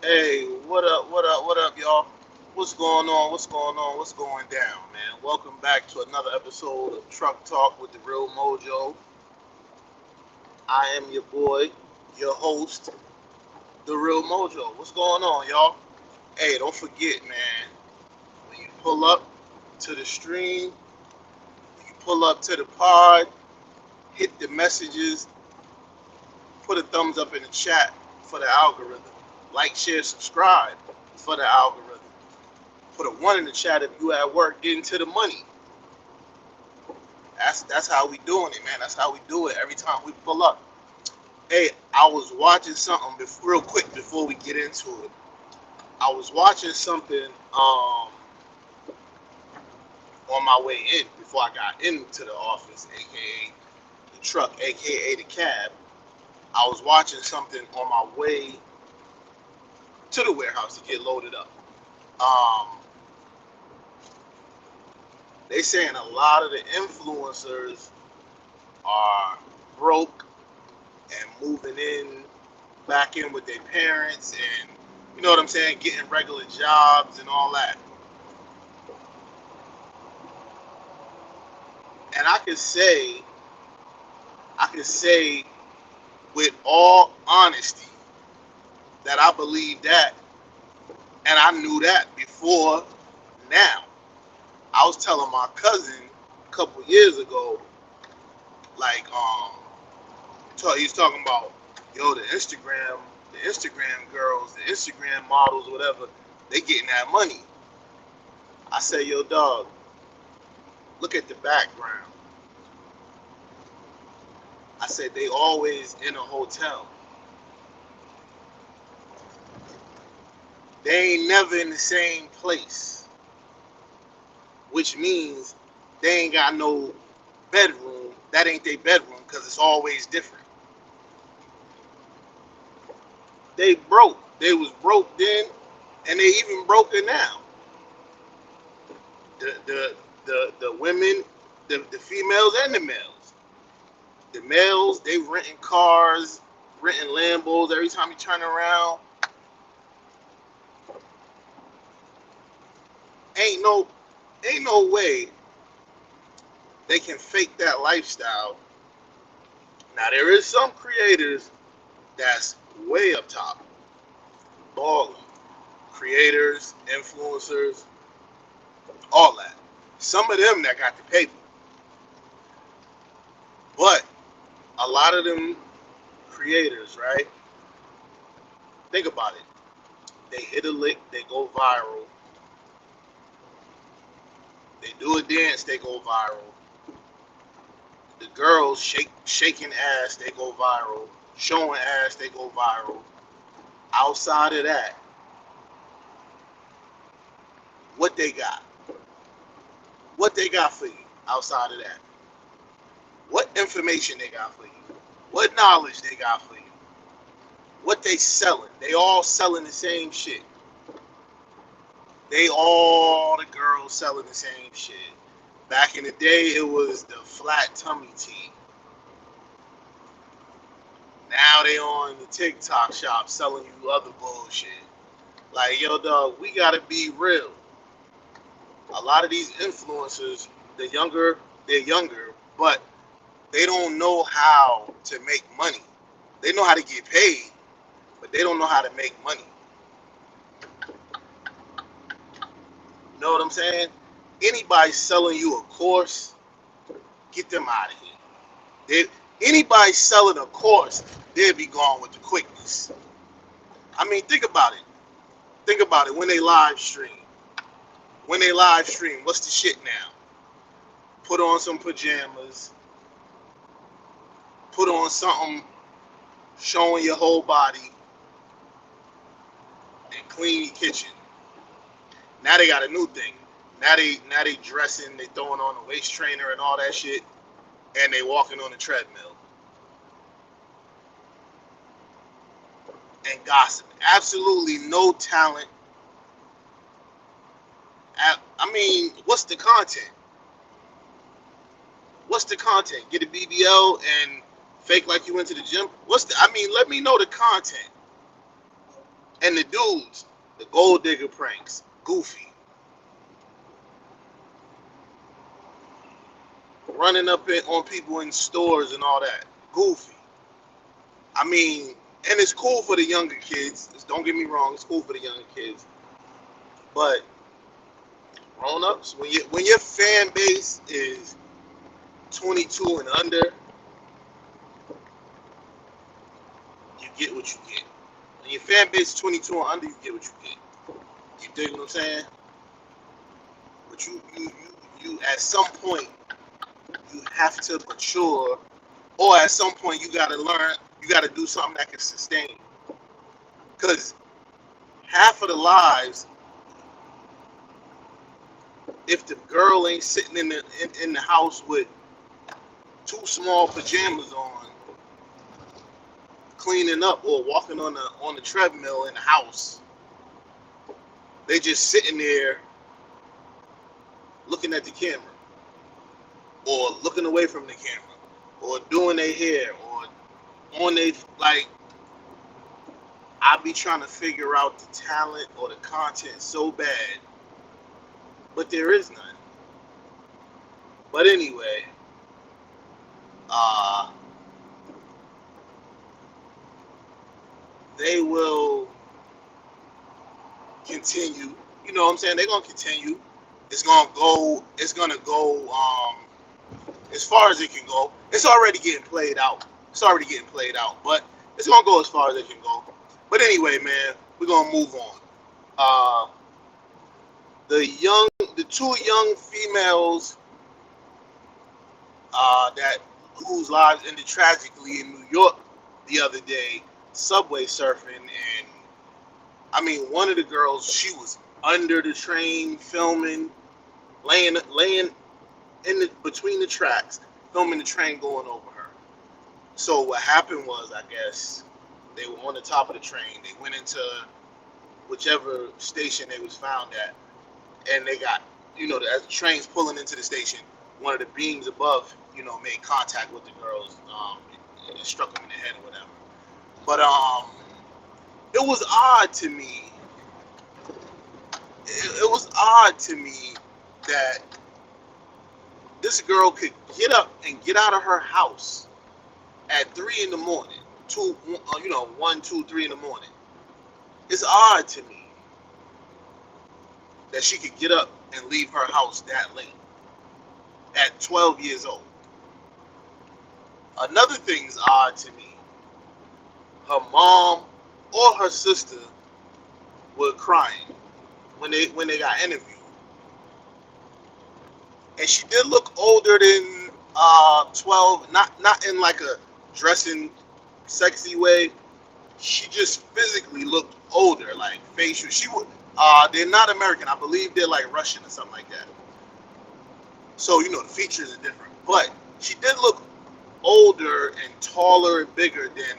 Hey, what up, what up, what up, y'all? What's going on? What's going on? What's going down, man? Welcome back to another episode of Truck Talk with the Real Mojo. I am your boy, your host, the Real Mojo. What's going on, y'all? Hey, don't forget, man, when you pull up to the stream, when you pull up to the pod, hit the messages, put a thumbs up in the chat for the algorithm. Like, share, subscribe for the algorithm. Put a one in the chat if you at work getting to the money. That's how we doing it, man. That's how we do it every time we pull up. Hey, I was watching something real quick before we get into it. I was watching something on my way in before I got into the office, aka the truck, aka the cab. I was watching something on my way to the warehouse to get loaded up. Um, they saying a lot of the influencers are broke and moving in back in with their parents and you know what I'm saying, getting regular jobs and all that. And I can say with all honesty that I believe that and I knew that before now. I was telling my cousin a couple years ago, like he's talking about the Instagram girls, the Instagram models, whatever, they getting that money. I say, yo, dog, look at the background. I said they always in a hotel. They ain't never in the same place, which means they ain't got no bedroom. That ain't their bedroom because it's always different. They broke. They was broke then, and they even broken now. The women, the females and the males. The males they renting cars, renting Lambos. Every time you turn around, ain't no ain't no way they can fake that lifestyle. Now there is some creators that's way up top, balling. Creators, influencers, all that. Some of them that got the paper, but a lot of them creators, right? Think about it. They hit a lick, they go viral. They do a dance, they go viral. The girls shaking ass, they go viral. Showing ass, they go viral. Outside of that, what they got? What they got for you outside of that? What information they got for you? What knowledge they got for you? What they selling? They all selling the same shit. They all the girls selling the same shit. Back in the day, it was the flat tummy tea. Now they on the TikTok shop selling you other bullshit. Like, yo, dog, we gotta be real. A lot of these influencers, they're younger, but they don't know how to make money. They know how to get paid, but they don't know how to make money. You know what I'm saying? Anybody selling you a course, get them out of here. Anybody selling a course, they'll be gone with the quickness. I mean, think about it. Think about it when they live stream. When they live stream, what's the shit now? Put on some pajamas, put on something showing your whole body, and clean your kitchen. Now they got a new thing. Now they dressing, they throwing on a waist trainer and all that shit, and they walking on the treadmill and gossip. Absolutely no talent. I mean, what's the content? What's the content? Get a BBL and fake like you went to the gym? What's the? I mean, let me know the content. And the dudes, the gold digger pranks, goofy. Running up on people in stores and all that, goofy. I mean, and it's cool for the younger kids. Don't get me wrong, it's cool for the younger kids. But grown-ups, when your fan base is 22 and under, you get what you get. When your fan base is 22 and under, you get what you get. You dig what I'm saying? But you at some point, you have to mature, or at some point you gotta learn, you gotta do something that can sustain. Because half of the lives, if the girl ain't sitting in the house with 2 small pajamas on, cleaning up or walking on the treadmill in the house, they just sitting there looking at the camera, or looking away from the camera, or doing their hair, or on their, like, I be trying to figure out the talent or the content so bad, but there is none. But anyway, they will continue. You know what I'm saying? They're gonna continue. It's gonna go as far as it can go. It's already getting played out. But it's gonna go as far as it can go. But anyway, man, we're gonna move on. The 2 young females whose lives ended tragically in New York the other day, subway surfing, and I mean, one of the girls, she was under the train filming, laying in between the tracks, filming the train going over her. So what happened was, I guess, they were on the top of the train. They went into whichever station they was found at, and they got, as the train's pulling into the station, one of the beams above, made contact with the girls. It struck them in the head or whatever. But it was odd to me. It was odd to me that this girl could get up and get out of her house at 3 in the morning, 1, 2, 3 in the morning. It's odd to me that she could get up and leave her house that late at 12 years old. Another thing's odd to me. Her mom or her sister were crying when they got interviewed. And she did look older than 12, not in like a dressing sexy way. She just physically looked older, like facial. They're not American. I believe they're like Russian or something like that. So, the features are different. But she did look older and taller and bigger than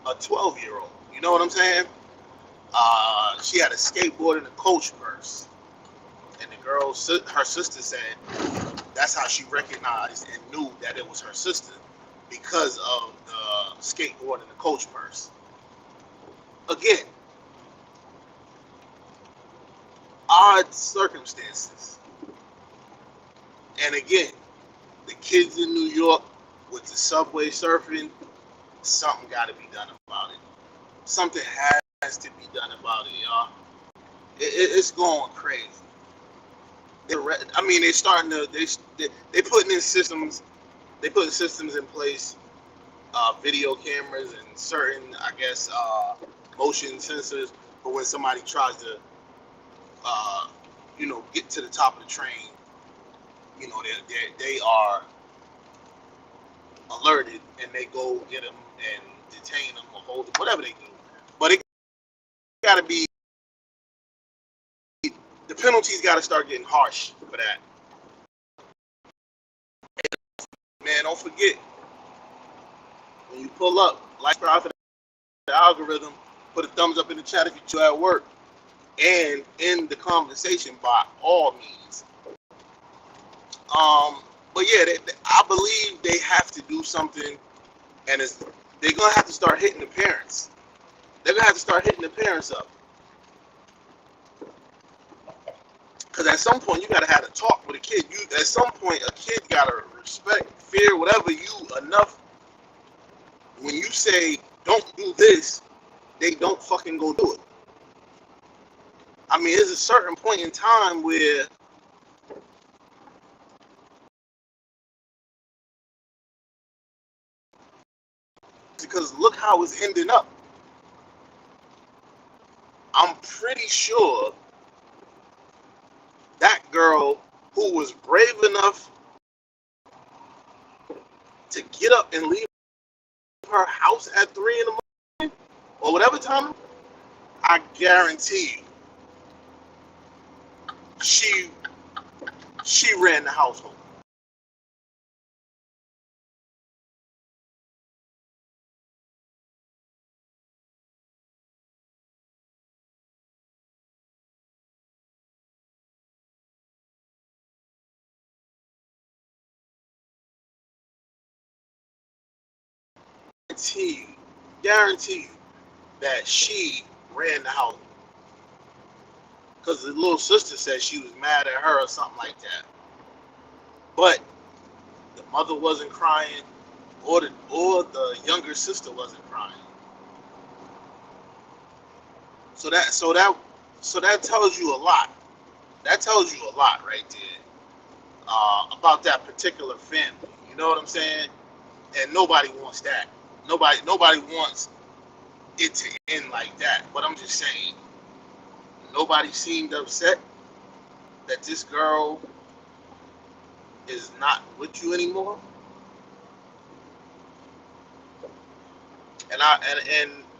a 12-year-old. You know what I'm saying? She had a skateboard and a Coach purse. And the girl, her sister said that's how she recognized and knew that it was her sister, because of the skateboard and the Coach purse. Again, odd circumstances. And again, the kids in New York with the subway surfing, something got to be done about it. Something has to be done about it, y'all. It's going crazy. They're starting to, they putting in systems, they putting systems in place, video cameras and certain, I guess, motion sensors for when somebody tries to, get to the top of the train. They are alerted and they go get them and detain them or hold them, whatever they do. But it got to be, the penalties got to start getting harsh for that. Man, don't forget, when you pull up, like, subscribe for the algorithm, put a thumbs up in the chat if you're at work, and in the conversation by all means. But yeah, I believe they have to do something, and they're gonna have to start hitting the parents. They're gonna have to start hitting the parents up. Because at some point you gotta have to talk with a kid. At some point a kid gotta respect, fear, whatever you enough. When you say don't do this, they don't fucking go do it. I mean, there's a certain point in time where because look how it's ending up. I'm pretty sure that girl who was brave enough to get up and leave her house at 3 in the morning or whatever time, I guarantee you, she ran the household. Guarantee you that she ran the house because the little sister said she was mad at her or something like that. But the mother wasn't crying, or the younger sister wasn't crying. So that tells you a lot. That tells you a lot right there about that particular family. You know what I'm saying? And nobody wants that. Nobody wants it to end like that. But I'm just saying, nobody seemed upset that this girl is not with you anymore. And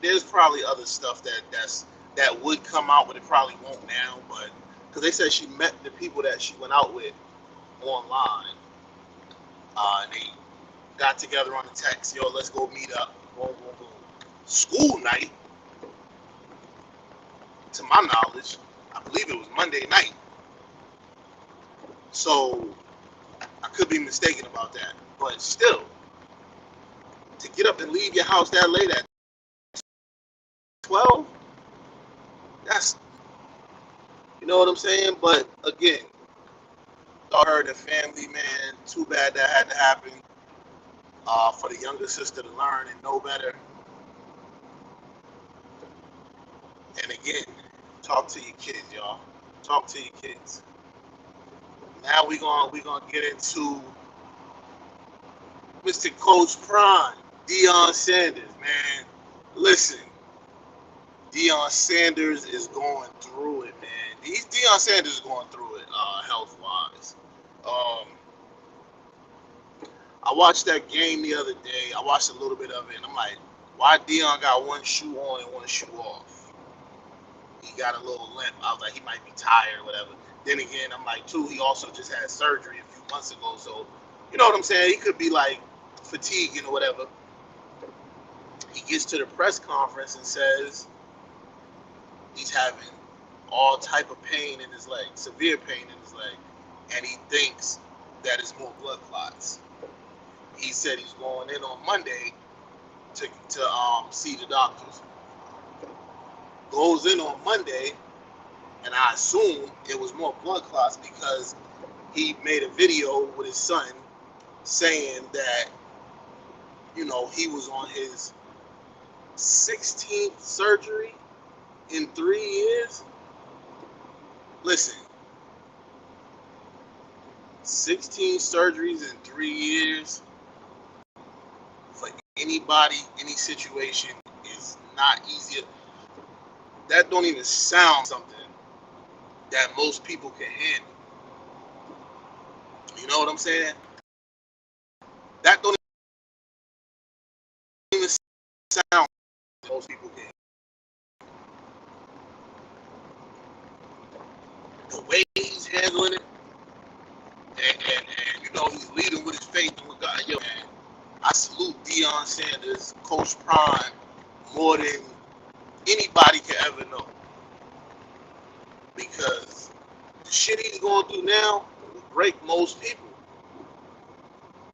there's probably other stuff that would come out, but it probably won't now. But because they said she met the people that she went out with online, and they got together on the text, yo, let's go meet up. Boom, boom, boom. School night, to my knowledge, I believe it was Monday night. So I could be mistaken about that. But still, to get up and leave your house that late at 12, that's, you know what I'm saying? But again, her, the family, man, too bad that had to happen. For the younger sister to learn and know better. And again, talk to your kids, y'all. Talk to your kids. Now we gonna get into Mr. Coach Prime, Deion Sanders, man. Listen, Deion Sanders is going through it, man. Deion Sanders is going through it, health-wise. I watched that game the other day. I watched a little bit of it, and I'm like, why Deion got one shoe on and one shoe off? He got a little limp. I was like, he might be tired or whatever. Then again, I'm like, too, he also just had surgery a few months ago. So, you know what I'm saying? He could be like fatiguing or whatever. He gets to the press conference and says he's having all type of pain in his leg, severe pain in his leg, and he thinks that it's more blood clots. He said he's going in on Monday to see the doctors. Goes in on Monday, and I assume it was more blood clots because he made a video with his son saying that, you know, he was on his 16th surgery in 3 years. Listen, 16 surgeries in 3 years for anybody, any situation is not easy. That don't even sound something that most people can handle. You know what I'm saying? That don't even sound that most people can handle. The way he's handling it, and you know, he's leading with his faith and with God. Yo, man, I salute Deion Sanders, Coach Prime, more than anybody can ever know. Because the shit he's going through now will break most people.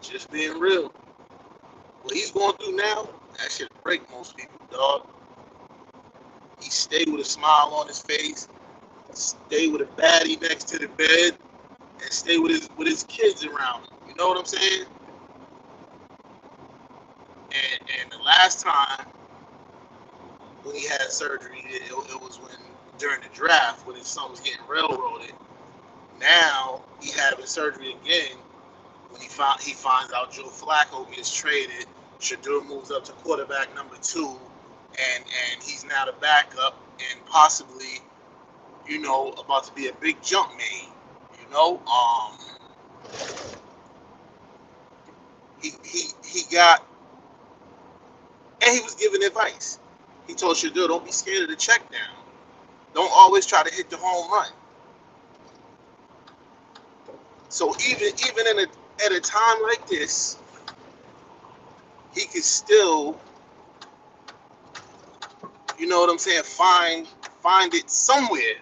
Just being real. What he's going through now, that shit break most people, dog. He stayed with a smile on his face, stay with a baddie next to the bed, and stay with his kids around him. You know what I'm saying? And the last time when he had surgery, it was when during the draft when his son was getting railroaded. Now he having surgery again. When he finds out Joe Flacco gets traded, Shedeur moves up to quarterback number 2, and he's now the backup and possibly, about to be a big jump made. You know, he got, and he was giving advice. He told Shedeur, don't be scared of the check down. Don't always try to hit the home run. So even at a time like this, he could still, you know what I'm saying, find it somewhere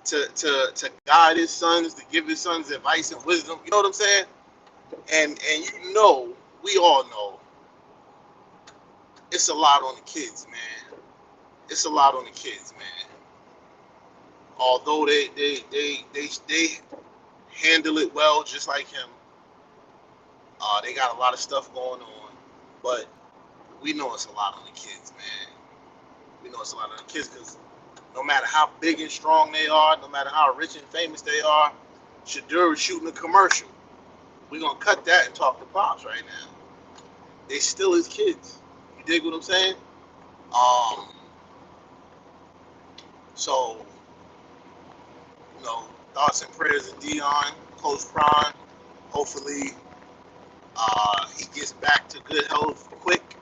to guide his sons, to give his sons advice and wisdom. You know what I'm saying? And we all know, it's a lot on the kids, man. It's a lot on the kids, man. Although they handle it well, just like him. They got a lot of stuff going on, but we know it's a lot on the kids, man. We know it's a lot on the kids because no matter how big and strong they are, no matter how rich and famous they are, Shedeur is shooting a commercial. We're going to cut that and talk to Pops right now. They still his kids. You dig what I'm saying? So, thoughts and prayers of Dion, Coach Prime. Hopefully, he gets back to good health quick.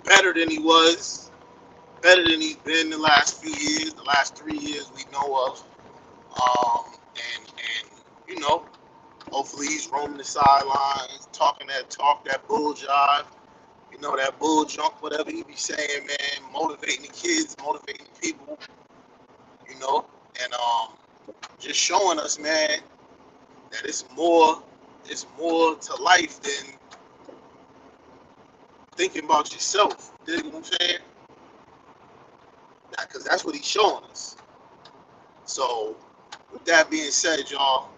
Better than he was. Better than he's been the last few years, the last 3 years we know of. And hopefully he's roaming the sidelines, talking that talk, that bull jive, that bull junk, whatever he be saying, man, motivating the kids, motivating the people, and just showing us, man, that it's more to life than thinking about yourself. You know what I'm saying? Because that's what he's showing us. So, with that being said, y'all,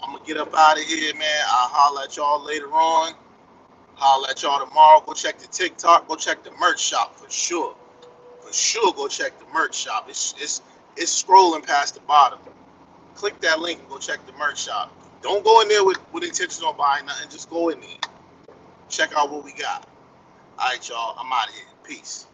I'm going to get up out of here, man. I'll holler at y'all later on. Holler at y'all tomorrow. Go check the TikTok. Go check the merch shop for sure. For sure, go check the merch shop. It's scrolling past the bottom. Click that link and go check the merch shop. Don't go in there with intentions on buying nothing. Just go in there. Check out what we got. All right, y'all. I'm out of here. Peace.